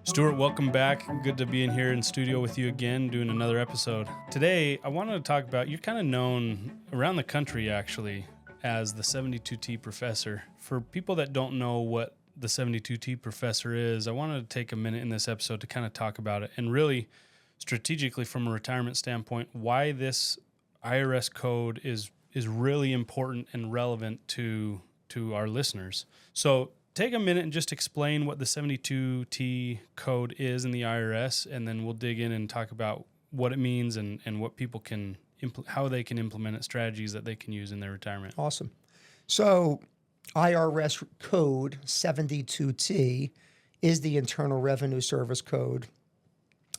Stuart, welcome back. Good to be in here in studio with you again, doing another episode. Today, I wanted to talk about, you're kind of known around the country, actually, as the 72T professor. For people that don't know what the 72T professor is, I wanted to take a minute in this episode to kind of talk about it and really strategically from a retirement standpoint, why this IRS code is really important and relevant to our listeners. So take a minute and just explain what the 72T code is in the IRS, and then we'll dig in and talk about what it means and what people can, how they can implement it, strategies that they can use in their retirement. Awesome. So IRS code 72T is the Internal Revenue Service code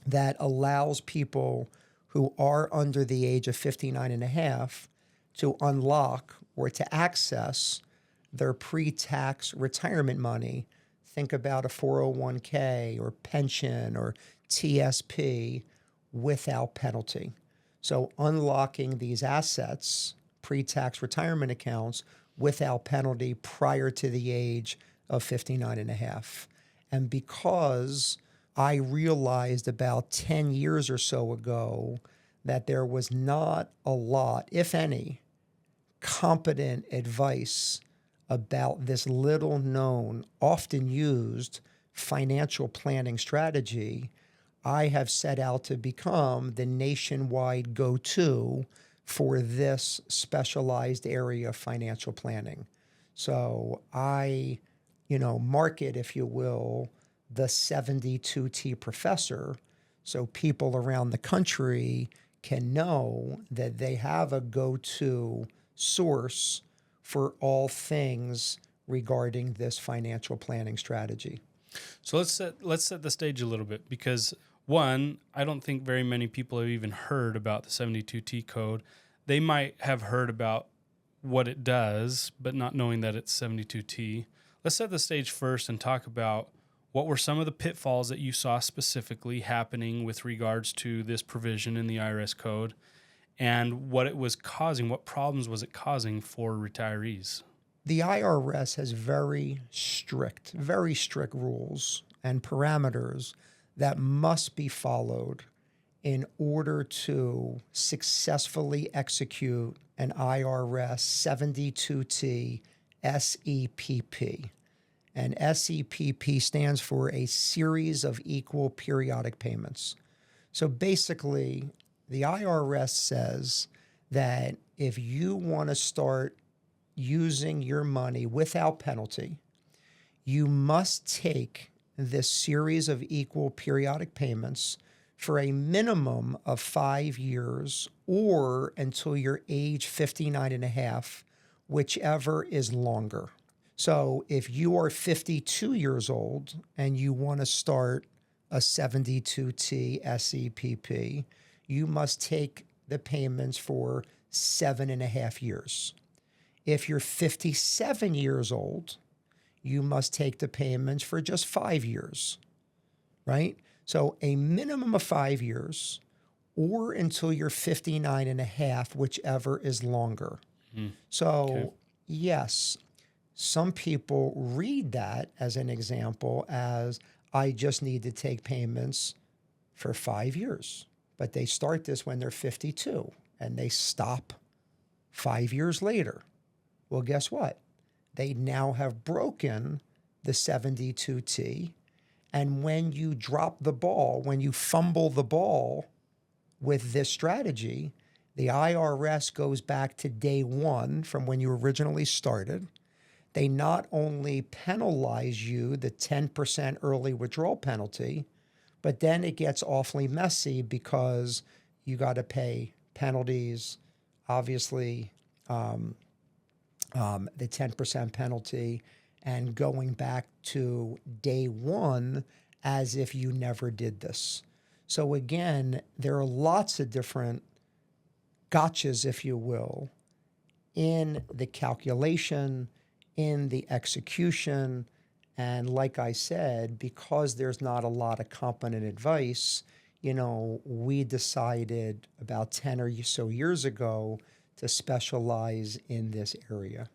that allows people who are under the age of 59 and a half to unlock or to access their pre-tax retirement money. Think about a 401k or pension or TSP without penalty. So unlocking these assets, pre-tax retirement accounts, without penalty prior to the age of 59 and a half. And because I realized about 10 years or so ago that there was not a lot, if any, competent advice about this little known, often used financial planning strategy, I have set out to become the nationwide go-to for this specialized area of financial planning. So I, market, if you will, the 72T professor, so people around the country can know that they have a go-to source for all things regarding this financial planning strategy. So let's set the stage a little bit, because one, I don't think very many people have even heard about the 72T code. They might have heard about what it does, but not knowing that it's 72T. Let's set the stage first and talk about what were some of the pitfalls that you saw specifically happening with regards to this provision in the IRS code, and what it was causing, what problems was it causing for retirees? The IRS has very strict rules and parameters that must be followed in order to successfully execute an IRS 72T SEPP. And SEPP stands for a series of equal periodic payments. So basically, the IRS says that if you want to start using your money without penalty, you must take this series of equal periodic payments for a minimum of 5 years or until you're age 59 and a half, whichever is longer. So if you are 52 years old and you want to start a 72T SEPP, you must take the payments for 7.5 years. If you're 57 years old, you must take the payments for just 5 years, right? So a minimum of 5 years or until you're 59 and a half, whichever is longer. So yes, some people read that as an example as I just need to take payments for 5 years. But they start this when they're 52 and they stop 5 years later. Well, guess what? They now have broken the 72T. And when you drop the ball, when you fumble the ball with this strategy, the IRS goes back to day one from when you originally started. They not only penalize you the 10% early withdrawal penalty, but then it gets awfully messy because you got to pay penalties, obviously, the 10% penalty, and going back to day one as if you never did this. So again, there are lots of different gotchas, if you will, in the calculation, in the execution. And like I said, because there's not a lot of competent advice, we decided about 10 or so years ago to specialize in this area.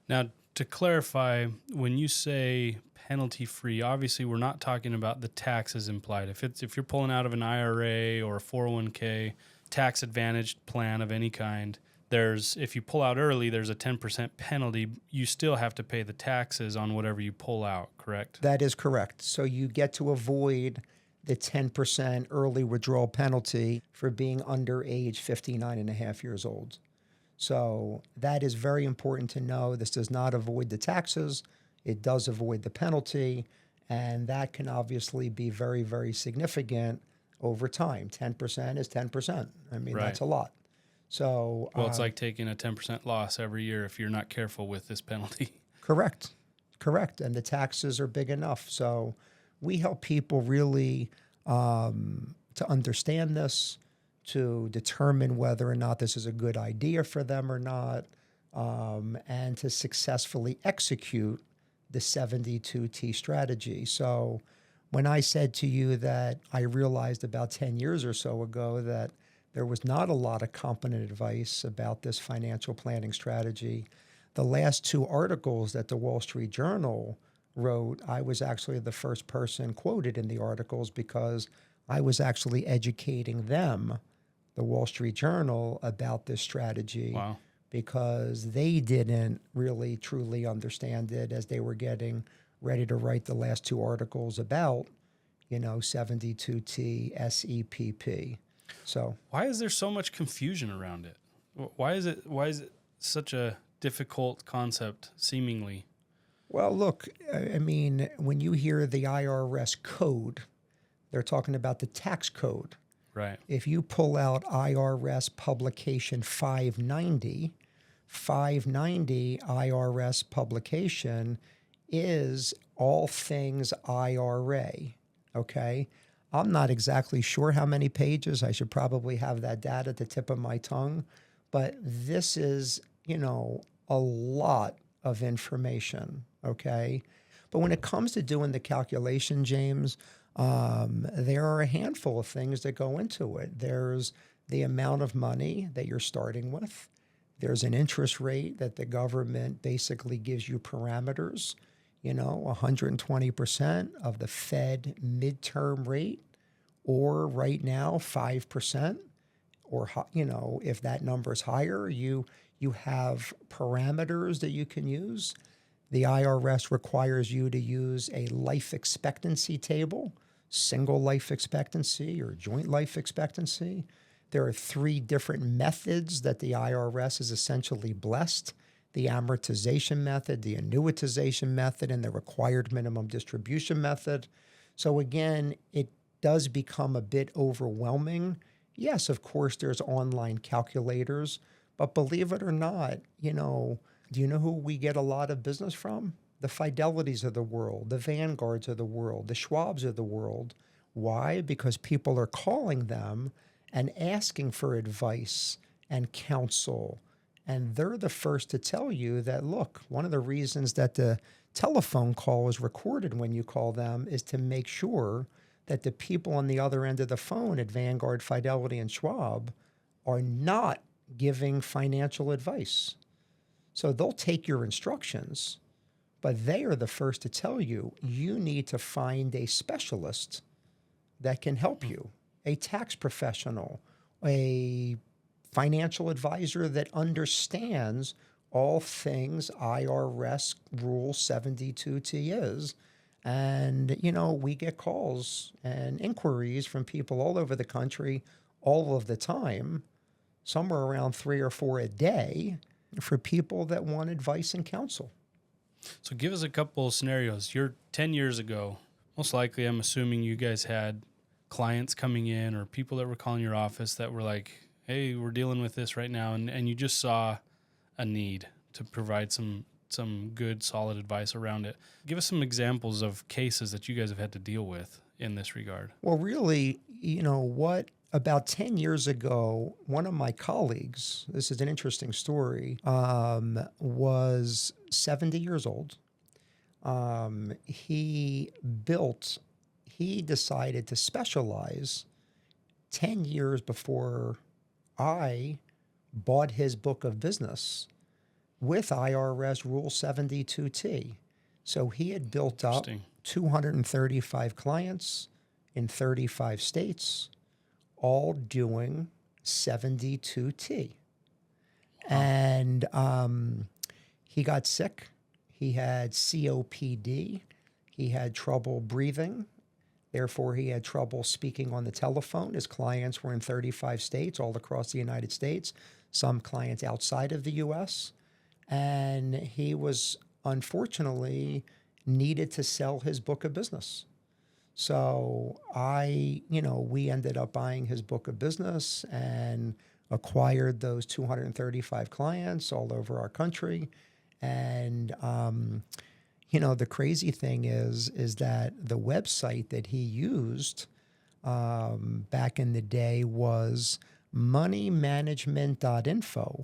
Now, to clarify, when you say penalty free, obviously we're not talking about the taxes implied. If you're pulling out of an IRA or a 401k tax advantaged plan of any kind, if you pull out early, there's a 10% penalty. You still have to pay the taxes on whatever you pull out, correct? That is correct. So you get to avoid the 10% early withdrawal penalty for being under age 59 and a half years old. So that is very important to know. This does not avoid the taxes. It does avoid the penalty. And that can obviously be very, very significant over time. 10% is 10%. I mean, Right. That's a lot. So, Well, it's like taking a 10% loss every year if you're not careful with this penalty. Correct. And the taxes are big enough. So we help people really to understand this, to determine whether or not this is a good idea for them or not, and to successfully execute the 72T strategy. So when I said to you that I realized about 10 years or so ago that there was not a lot of competent advice about this financial planning strategy, the last two articles that the Wall Street Journal wrote, I was actually the first person quoted in the articles because I was actually educating them, the Wall Street Journal, about this strategy. Wow. Because they didn't really truly understand it as they were getting ready to write the last two articles about, 72T SEPP. So why is there so much confusion around it? Why is it such a difficult concept, seemingly? Well, look, I mean, when you hear the IRS code, they're talking about the tax code. Right. If you pull out IRS publication 590 IRS publication is all things IRA, okay? I'm not exactly sure how many pages. I should probably have that data at the tip of my tongue. But this is, a lot of information, okay? But when it comes to doing the calculation, James, there are a handful of things that go into it. There's the amount of money that you're starting with. There's an interest rate that the government basically gives you parameters, 120% of the Fed midterm rate, or right now 5%, or, if that number is higher, you have parameters that you can use. The IRS requires you to use a life expectancy table, single life expectancy or joint life expectancy. There are 3 different methods that the IRS is essentially blessed: the amortization method, the annuitization method, and the required minimum distribution method. So again, it does become a bit overwhelming. Yes, of course, there's online calculators, but believe it or not, do you know who we get a lot of business from? The Fidelities of the world, the Vanguards of the world, the Schwabs of the world. Why? Because people are calling them and asking for advice and counsel. And they're the first to tell you that, look, one of the reasons that the telephone call is recorded when you call them is to make sure that the people on the other end of the phone at Vanguard, Fidelity, and Schwab are not giving financial advice. So they'll take your instructions, but they are the first to tell you need to find a specialist that can help you, a tax professional, a financial advisor that understands all things IRS Rule 72T is. And, we get calls and inquiries from people all over the country all of the time, somewhere around 3 or 4 a day, for people that want advice and counsel. So give us a couple of scenarios. You're 10 years ago. Most likely, I'm assuming you guys had clients coming in or people that were calling your office that were like, hey, we're dealing with this right now. And you just saw a need to provide some good, solid advice around it. Give us some examples of cases that you guys have had to deal with in this regard. Well, really, about 10 years ago, one of my colleagues, this is an interesting story, was 70 years old. He decided to specialize 10 years before I bought his book of business, with IRS Rule 72T. So he had built up Interesting. 235 clients in 35 states, all doing 72T. And he got sick. He had COPD. He had trouble breathing. Therefore, he had trouble speaking on the telephone. His clients were in 35 states all across the United States, some clients outside of the U.S. And he was, unfortunately, needed to sell his book of business. So we ended up buying his book of business and acquired those 235 clients all over our country. And, the crazy thing is that the website that he used back in the day was moneymanagement.info.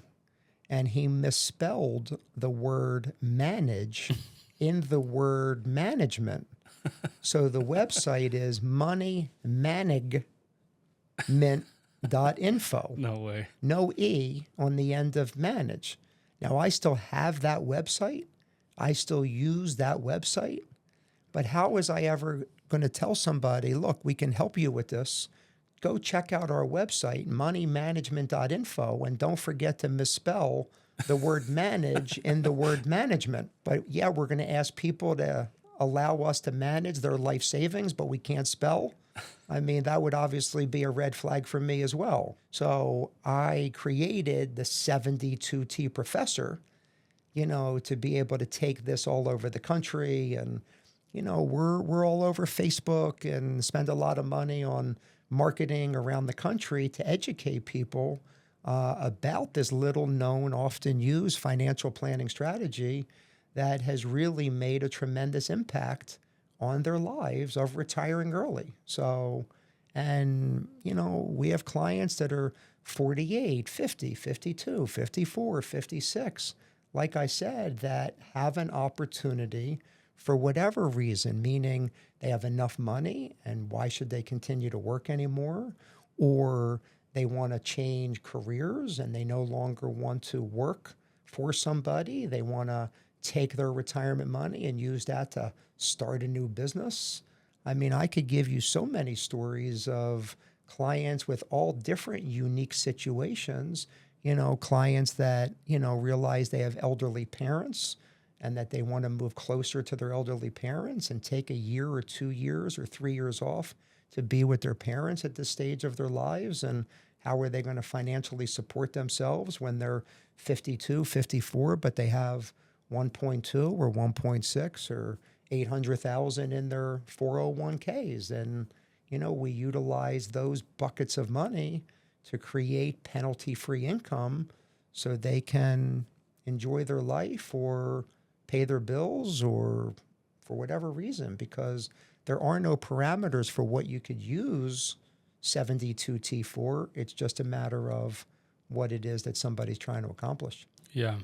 And he misspelled the word manage in the word management. So the website is moneymanagement.info. No way. No E on the end of manage. Now, I still have that website. I still use that website. But how was I ever going to tell somebody, look, we can help you with this. Go check out our website, moneymanagement.info, and don't forget to misspell the word manage in the word management. But yeah, we're going to ask people to allow us to manage their life savings, but we can't spell. I mean, that would obviously be a red flag for me as well. So I created the 72T professor, to be able to take this all over the country. And, we're all over Facebook and spend a lot of money on marketing around the country to educate people about this little known, often used financial planning strategy that has really made a tremendous impact on their lives of retiring early. So, and, we have clients that are 48, 50, 52, 54, 56, like I said, that have an opportunity for whatever reason, meaning they have enough money and why should they continue to work anymore? Or they want to change careers and they no longer want to work for somebody. They want to take their retirement money and use that to start a new business. I mean, I could give you so many stories of clients with all different unique situations, clients that, realize they have elderly parents and that they want to move closer to their elderly parents and take a year or 2 years or 3 years off to be with their parents at this stage of their lives. And how are they going to financially support themselves when they're 52, 54, but they have 1.2 or 1.6 or 800,000 in their 401ks. And, we utilize those buckets of money to create penalty-free income so they can enjoy their life or pay their bills or for whatever reason, because there are no parameters for what you could use 72T for. It's just a matter of what it is that somebody's trying to accomplish. Yeah.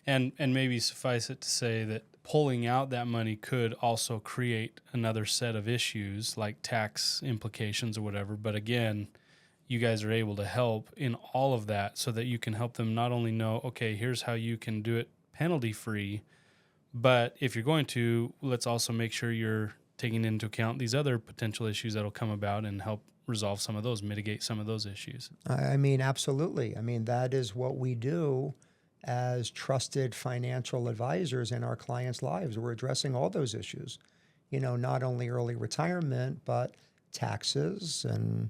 And maybe suffice it to say that pulling out that money could also create another set of issues like tax implications or whatever. But again, you guys are able to help in all of that so that you can help them not only know, okay, here's how you can do it penalty-free, but if you're going to, let's also make sure you're taking into account these other potential issues that'll come about and help resolve some of those, mitigate some of those issues. I mean, absolutely. I mean, that is what we do as trusted financial advisors in our clients' lives. We're addressing all those issues, not only early retirement, but taxes and,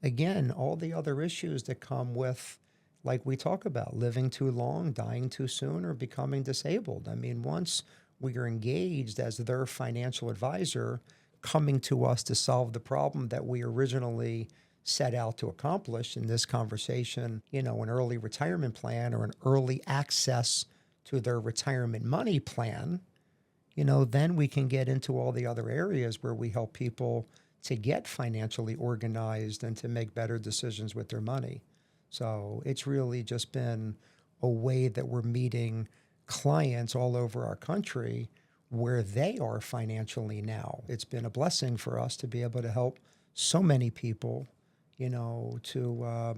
again, all the other issues that come with, like we talk about, living too long, dying too soon, or becoming disabled. I mean, once we are engaged as their financial advisor, coming to us to solve the problem that we originally set out to accomplish in this conversation, an early retirement plan or an early access to their retirement money plan, then we can get into all the other areas where we help people to get financially organized and to make better decisions with their money. So it's really just been a way that we're meeting clients all over our country where they are financially now. It's been a blessing for us to be able to help so many people, to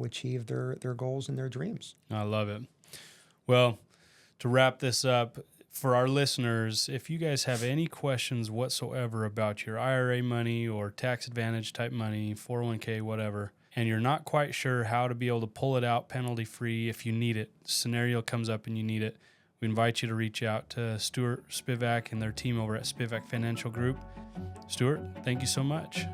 achieve their goals and their dreams. I love it. Well, to wrap this up, for our listeners, if you guys have any questions whatsoever about your IRA money or tax advantage type money, 401k, whatever, and you're not quite sure how to be able to pull it out penalty free if you need it, scenario comes up and you need it, we invite you to reach out to Stuart Spivak and their team over at Spivak Financial Group. Stuart, thank you so much.